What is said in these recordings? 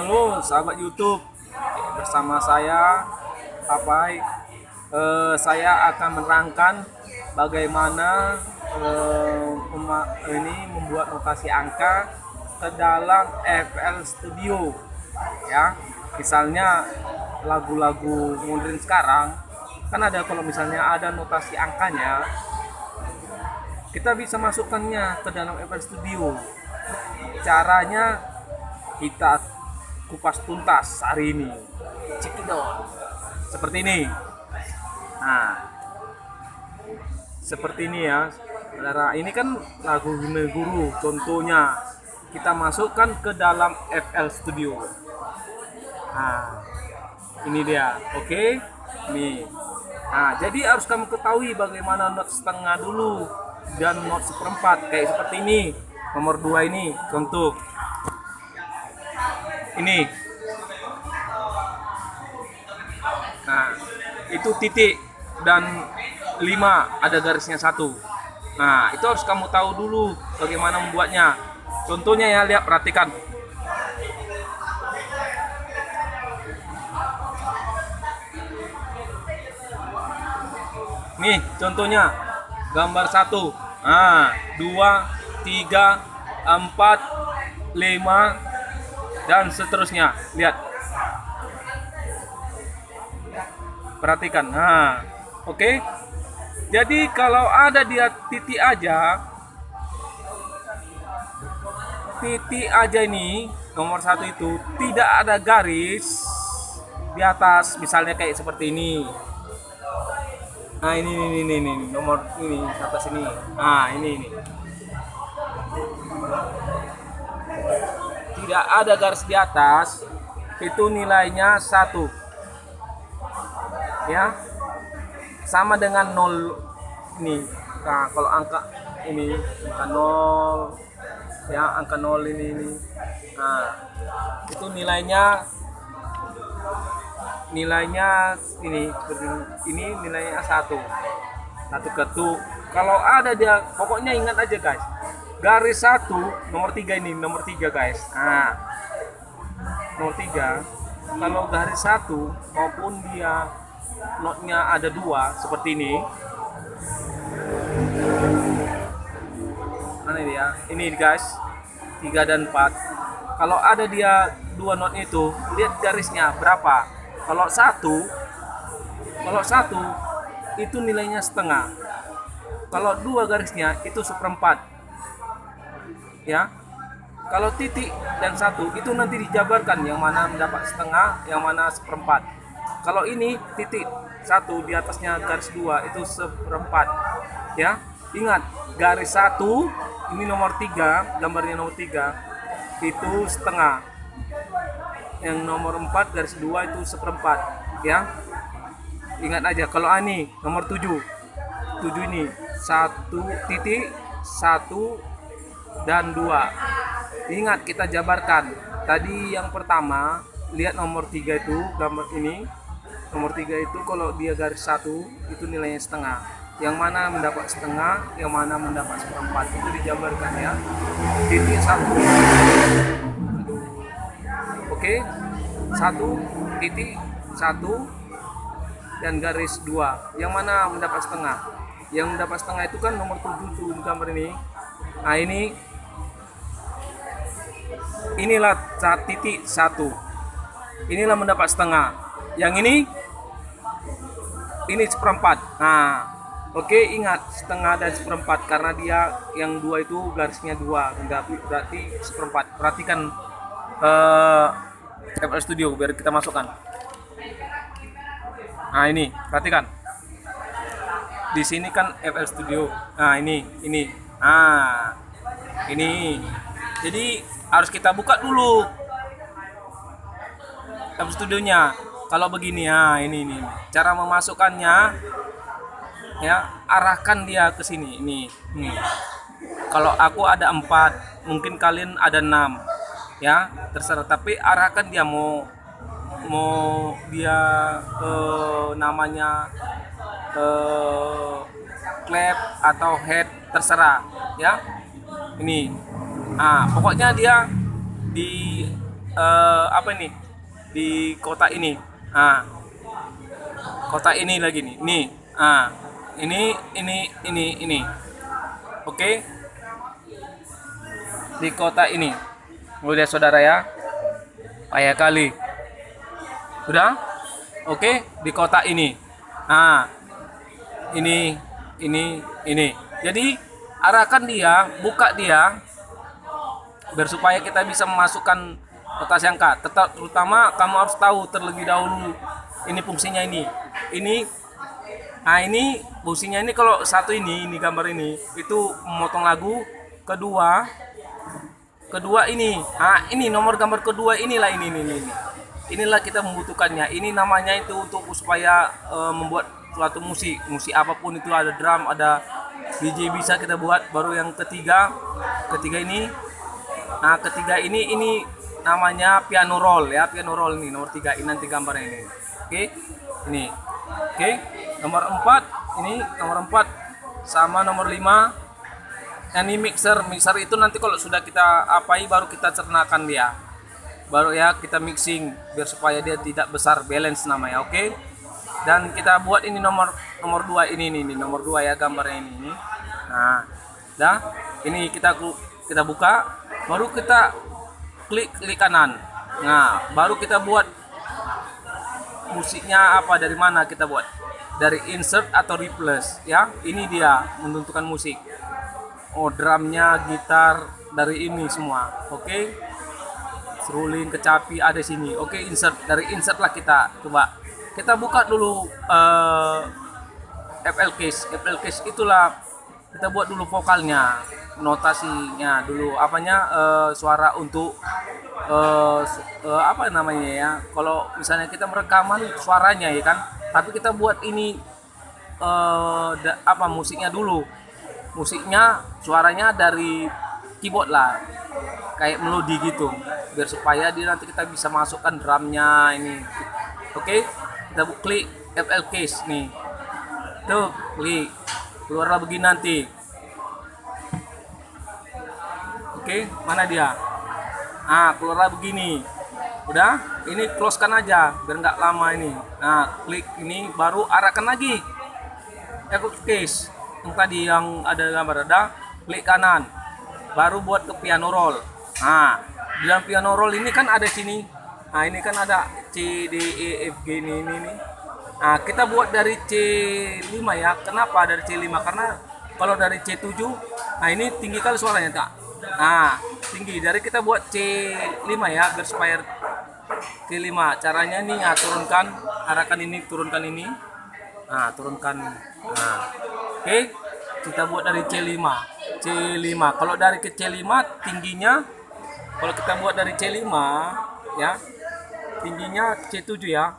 Halo sahabat YouTube, bersama saya Papai. Saya akan menerangkan bagaimana ini membuat notasi angka ke dalam FL Studio. Ya, misalnya lagu-lagu modern sekarang kan ada, kalau misalnya ada notasi angkanya, kita bisa masukkannya ke dalam FL Studio. Caranya kita kupas tuntas hari ini. Cekidot. Seperti ini. Nah, seperti ini ya. Saudara, ini kan lagu Guru. Contohnya kita masukkan ke dalam FL Studio. Nah, ini dia. Oke. Nih. Nah, jadi harus kamu ketahui bagaimana not setengah dulu dan not seperempat, kayak seperti ini. Nomor 2 ini contoh. Ini. Nah, itu titik dan 5 ada garisnya 1. Nah, itu harus kamu tahu dulu bagaimana membuatnya. Contohnya ya, lihat, perhatikan. Nih, contohnya gambar 1. Nah, 2, 3, 4, 5 dan seterusnya. Lihat, perhatikan. Nah, oke. Jadi kalau ada dia titik aja ini, nomor 1 itu tidak ada garis di atas, misalnya kayak seperti ini. Nah, ini nomor ini atas ini. Nah, ini. Tidak ada garis di atas, itu nilainya 1. Ya, sama dengan 0 ini. Nah, kalau angka ini, angka 0 ya, angka 0 ini. Nah, itu nilainya ini nilainya 1 ketuk. Kalau ada dia, pokoknya ingat aja guys, garis 1 nomor 3 ini, nomor 3 guys. Nah, nomor 3, kalau garis 1 maupun dia notnya ada 2 seperti ini. Mana dia? Ini guys, 3 dan 4. Kalau ada dia 2 not itu, lihat garisnya berapa. Kalau 1 itu nilainya setengah. Kalau 2 garisnya itu seperempat. Ya. Kalau titik dan 1 itu nanti dijabarkan, yang mana mendapat setengah, yang mana seperempat. Kalau ini titik 1 di atasnya garis 2 itu seperempat. Ya. Ingat, garis 1 ini nomor 3, gambarnya nomor 3 itu setengah. Yang nomor 4 garis 2 itu seperempat, ya. Ingat aja. Kalau ini nomor 7 ini 1 titik 1 dan 2. Ingat, kita jabarkan. Tadi yang pertama, lihat nomor 3 itu, gambar ini. Nomor 3 itu kalau dia garis 1 itu nilainya setengah. Yang mana mendapat setengah, yang mana mendapat seperempat, itu dijabarkan ya. Titik 1. Oke. 1 titik 1 dan garis 2. Yang mana mendapat setengah? Yang mendapat setengah itu kan nomor 7 tuh di gambar ini. Nah, inilah titik 1. Inilah mendapat setengah. Yang ini seperempat. Nah, oke, ingat setengah dan seperempat karena dia yang 2 itu garisnya 2, berarti seperempat. Perhatikan FL Studio biar kita masukkan. Nah, ini perhatikan. Di sini kan FL Studio. Nah, ini. Nah, ini. Jadi harus kita buka dulu FL Studionya. Kalau begini ya, ini. Cara memasukkannya ya, arahkan dia ke sini. Ini. Kalau aku ada 4, mungkin kalian ada 6. Ya, terserah, tapi arahkan dia mau dia namanya clap atau head, terserah ya. Ini. Nah, pokoknya dia apa ini di kotak ini. Nah, kotak ini lagi nih. Ah, ini. Oke. Di kotak ini. Udah saudara ya. Payah kali. Udah? Oke, di kotak ini. Nah, ini. Jadi arahkan dia, buka dia biar supaya kita bisa memasukkan notasi angka. Terutama kamu harus tahu terlebih dahulu ini fungsinya ini. Nah ini fungsinya ini kalau satu ini gambar ini itu memotong lagu. Kedua ini. Nah ini nomor gambar kedua inilah ini. Inilah kita membutuhkannya. Ini namanya itu untuk supaya membuat suatu musik apapun itu, ada drum, ada DJ bisa kita buat. Baru yang ketiga ini. Nah ketiga ini namanya piano roll ya, piano roll ini nomor 3 ini nanti gambarnya ini. Oke, ini. Oke, nomor 4 ini nomor 4 sama nomor 5. Ini mixer itu nanti kalau sudah kita apai baru kita cernakan dia. Baru ya kita mixing biar supaya dia tidak besar, balance namanya. Oke. Dan kita buat ini nomor 2 ini nomor 2 ya gambarnya ini. Nah, dah ini kita buka, baru kita klik kanan. Nah, baru kita buat musiknya apa, dari mana kita buat, dari insert atau replace ya. Ini dia menentukan musik. Oh, drumnya, gitar, dari ini semua. Oke. Seruling, kecapi ada sini. Oke, insert, dari insert lah kita coba. Kita buka dulu FL Case itulah kita buat dulu vokalnya, notasinya dulu, suara untuk apa namanya ya, kalau misalnya kita merekaman suaranya ya kan, tapi kita buat ini musiknya dulu, suaranya dari keyboard lah, kayak melodi gitu, biar supaya dia nanti kita bisa masukkan drumnya ini. Oke, kita klik FL Case nih, tuh klik, keluarlah begini nanti. Oke, mana dia? Nah, keluarlah begini. Udah, ini close kan aja biar nggak lama ini. Nah, klik ini, baru arahkan lagi FL Case yang tadi yang ada gambar, ada klik kanan, baru buat ke piano roll. Nah, di dalam piano roll ini kan ada sini. Nah, ini kan ada C, D, E, F, G ini. Nah, kita buat dari C5 ya. Kenapa dari C5? Karena kalau dari C7, nah ini tinggi kali suaranya, Kak. Nah, tinggi. Dari kita buat C5 ya, biar supaya C5. Caranya nih, turunkan, arahkan ini, turunkan ini. Nah, turunkan. Nah, oke. Kita buat dari C5. Kalau dari ke C5 tingginya, kalau kita buat dari C5 ya, tingginya C7 ya.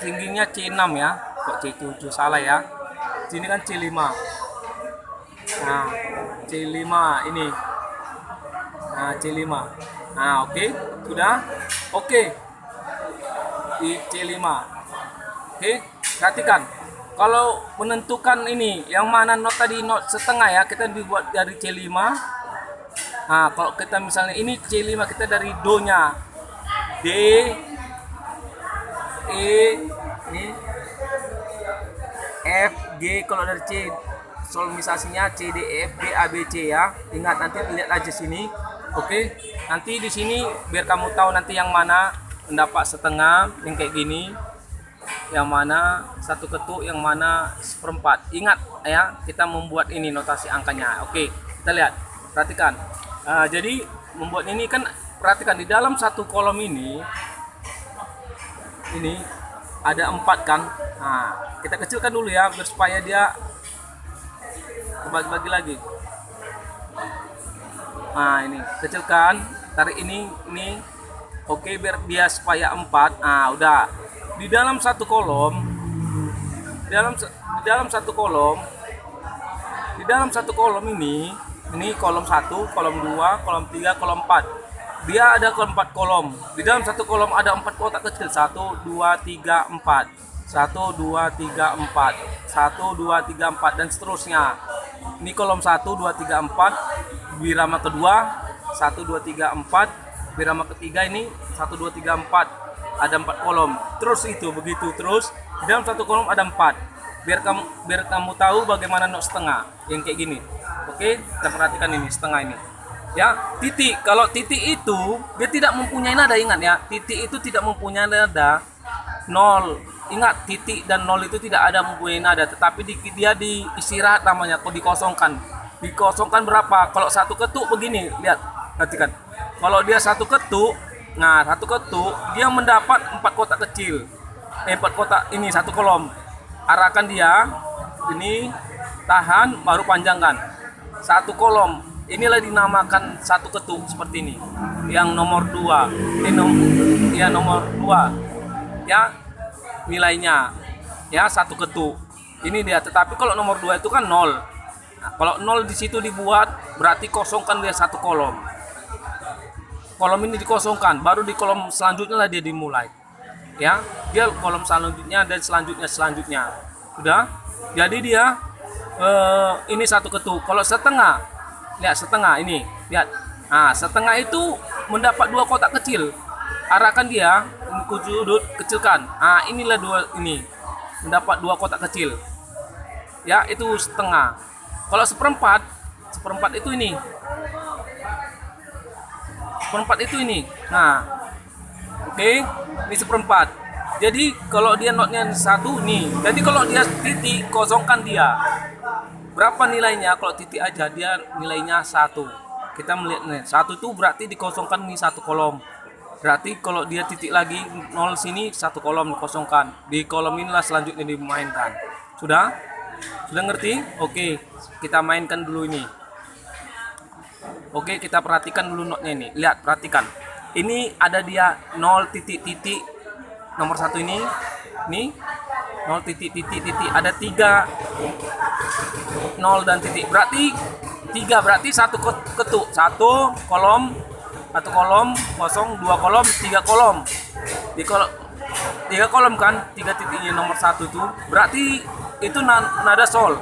Tingginya C6 ya. Kok C7 salah ya. Sini kan C5. Nah, C5 ini. Nah, C5. Nah, oke. Sudah? Oke. Di C5. Oke, perhatikan. Kalau menentukan ini yang mana not tadi, not setengah ya, kita dibuat dari C5. Nah, kalau kita misalnya ini C5, kita dari do-nya. D, E, ini F, G. Kalau dari C, solmisasinya C, D, E, F, G, A, B, C ya. Ingat, nanti lihat aja sini. Oke, nanti di sini biar kamu tahu nanti yang mana mendapat setengah, yang kayak gini, yang mana satu ketuk, yang mana seperempat. Ingat ya, kita membuat ini notasi angkanya. Oke, kita lihat, perhatikan. Jadi membuat ini kan, perhatikan di dalam satu kolom ini ada 4 kan. Nah, kita kecilkan dulu ya, biar supaya dia kebagi-bagi lagi. Nah, ini kecilkan, tarik ini. Oke, biar dia supaya 4. Nah, udah. Di dalam satu kolom, di dalam satu kolom ini kolom 1, kolom 2, kolom 3, kolom 4. Dia ada 4 kolom. Di dalam satu kolom ada 4 kotak kecil. 1, 2, 3, 4. 1, 2, 3, 4. 1, 2, 3, 4 dan seterusnya. Ini kolom 1, 2, 3, 4. Birama kedua 1, 2, 3, 4. birama ketiga ini 1, 2, 3, 4, ada 4 kolom. Terus itu begitu terus di dalam satu kolom ada 4. Biar kamu tahu bagaimana not setengah yang kayak gini. Oke, kita perhatikan ini setengah ini. Ya, titik. Kalau titik itu dia tidak mempunyai nada, ingat ya. Titik itu tidak mempunyai nada. Nol. Ingat, titik dan nol itu tidak ada mempunyai nada, tetapi dia di istirahat namanya, atau dikosongkan. Dikosongkan berapa? Kalau satu ketuk begini, lihat, perhatikan. Kalau dia satu ketuk, nah satu ketuk dia mendapat 4 kotak kecil. 4 kotak ini satu kolom. Arahkan dia, ini tahan, baru panjangkan. Satu kolom. Inilah dinamakan satu ketuk seperti ini. Yang nomor 2. Ini nomor 2. Ya, nilainya ya satu ketuk ini dia. Tetapi kalau nomor 2 itu kan 0. Nah, kalau 0 di situ dibuat berarti kosongkan dia satu kolom. Kolom ini dikosongkan, baru di kolom selanjutnya lah dia dimulai. Ya, dia kolom selanjutnya dan selanjutnya. Sudah. Jadi dia ini satu ketuk. Kalau setengah, lihat setengah ini, lihat. Nah, setengah itu mendapat 2 kotak kecil. Arahkan dia ke sudut, kecilkan. Ah, inilah 2 ini. Mendapat 2 kotak kecil. Ya, itu setengah. Kalau seperempat itu ini. Seperempat itu ini. Nah, oke, ini seperempat. Jadi kalau dia notnya 1 nih. Jadi kalau dia titik, kosongkan dia. Berapa nilainya? Kalau titik aja dia nilainya 1. Kita melihat nih, 1 itu berarti dikosongkan nih satu kolom. Berarti kalau dia titik lagi 0 sini satu kolom dikosongkan. Di kolom inilah selanjutnya dimainkan. Sudah? Sudah ngerti? Oke, kita mainkan dulu ini. Oke, kita perhatikan dulu notnya ini. Lihat, perhatikan. Ini ada dia 0 titik-titik nomor 1 ini. Nih, 0 titik-titik-titik. Ada 3 0 dan titik. Berarti 3, berarti satu ketuk. Satu kolom kosong, 2 kolom, 3 kolom. Di kolom 3 kolom kan, 3 titiknya nomor 1 itu. Berarti itu nada sol.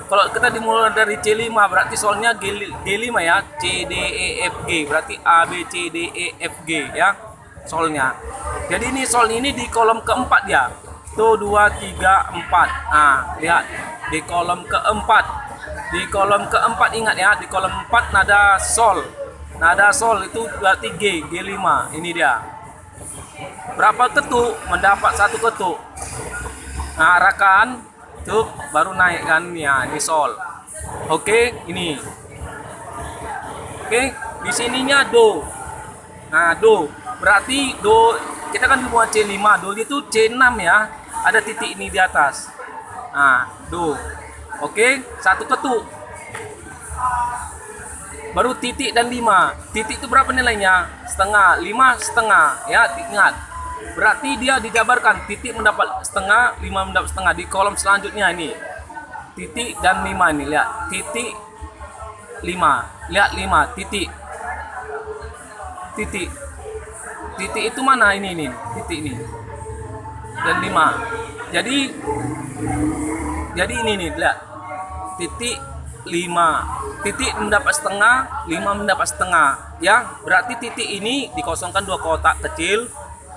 Kalau kita dimulai dari C5 berarti solnya G5 ya, C D E F G. Berarti A B C D E F G ya. Solnya. Jadi ini sol ini di kolom keempat ya. Tuh 2 3 4. Nah, lihat di kolom keempat. Di kolom keempat ingat ya, di kolom 4 nada sol. Nada sol itu berarti G5. Ini dia. Berapa ketuk? Mendapat 1 ketuk. Nah, arahkan tuh baru naikkan ya, ini sol. Oke, ini. Oke, di sininya do. Nah, do. Berarti do kita kan dibuat C5, do itu C6 ya. Ada titik ini di atas. Nah, do. Oke, 1 ketuk. Baru titik dan 5. Titik itu berapa nilainya? Setengah. 5 setengah. Ya, ingat. Berarti dia dijabarkan. Titik mendapat setengah, 5 mendapat setengah. Di kolom selanjutnya ini. Titik dan 5 ini. Lihat. Titik 5. Lihat 5. Titik. Titik. Titik itu mana? Ini. Titik ini. Dan 5. Jadi ini nih. Lihat. Titik 5. Titik mendapat setengah, 5 mendapat setengah. Ya, berarti titik ini dikosongkan 2 kotak kecil.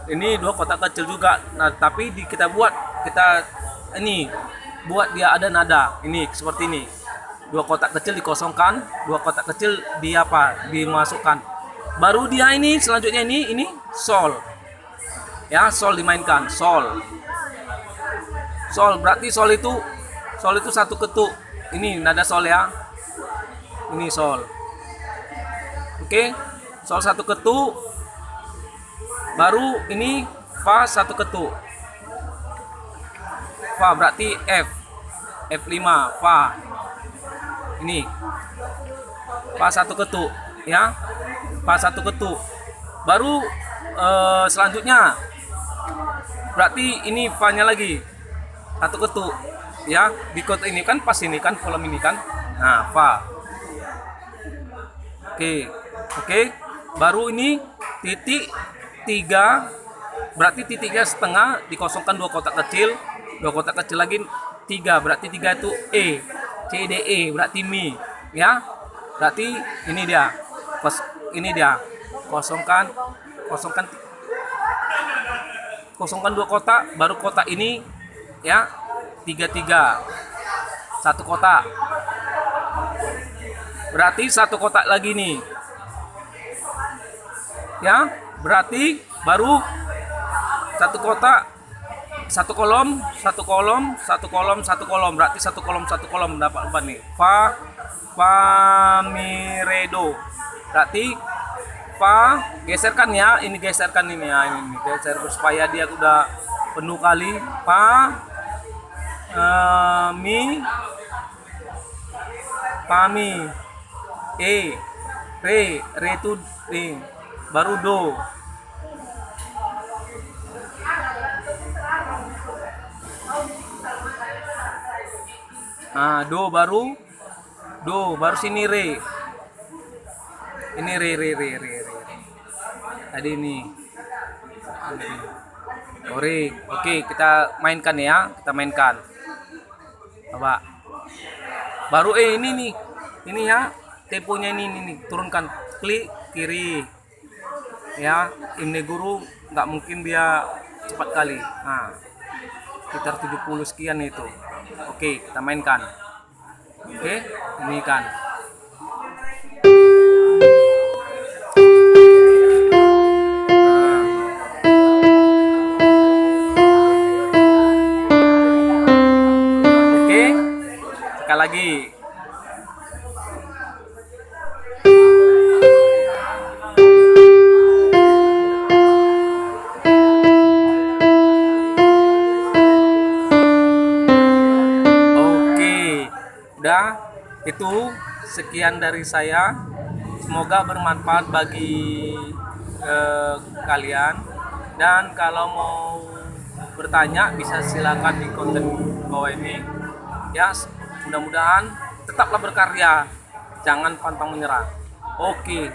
Ini 2 kotak kecil juga. Nah, tapi kita buat dia ada nada. Ini seperti ini. 2 kotak kecil dikosongkan, 2 kotak kecil dimasukkan. Baru dia ini selanjutnya ini sol. Ya, sol dimainkan, sol. Sol berarti sol itu 1 ketuk. Ini nada sol ya. Ini sol. Oke, sol 1 ketuk. Baru ini fa 1 ketuk. Fa berarti F. F5 fa. Ini fa 1 ketuk ya. Fa 1 ketuk. Baru selanjutnya berarti ini fa-nya lagi 1 ketuk ya. Di kotak ini kan pas ini kan kolom ini kan. Nah, fa. Oke. Baru ini titik 3. Berarti titiknya setengah dikosongkan 2 kotak kecil. 2 kotak kecil lagi 3. Berarti 3 itu E. C D E berarti mi. Ya. Berarti ini dia. Ini dia. kosongkan kosongkan kosongkan 2 kotak, baru kotak ini ya 33 1 kotak, berarti 1 kotak lagi nih ya, berarti baru 1 kotak, 1 kolom 1 kolom 1 kolom 1 kolom, berarti 1 kolom 1 kolom dapat apa nih, fa mi re do, berarti fa, geserkan ya, ini geserkan ini ya, ini geser supaya dia udah penuh kali, fa mi re itu re, baru do, nah do baru sini re, ini re tadi ini re. Oke, kita mainkan ya, kita mainkan coba, baru ini nih, ini ya temponya ini nih, turunkan klik kiri ya, ini guru nggak mungkin dia cepat kali, nah sekitar 70 sekian itu. Oke, kita mainkan. Oke, ini kan oke, sekali lagi. Udah, itu sekian dari saya. Semoga bermanfaat bagi kalian. Dan kalau mau bertanya bisa silakan di konten bawah ini. Ya, mudah-mudahan tetaplah berkarya, jangan pantang menyerah. Oke.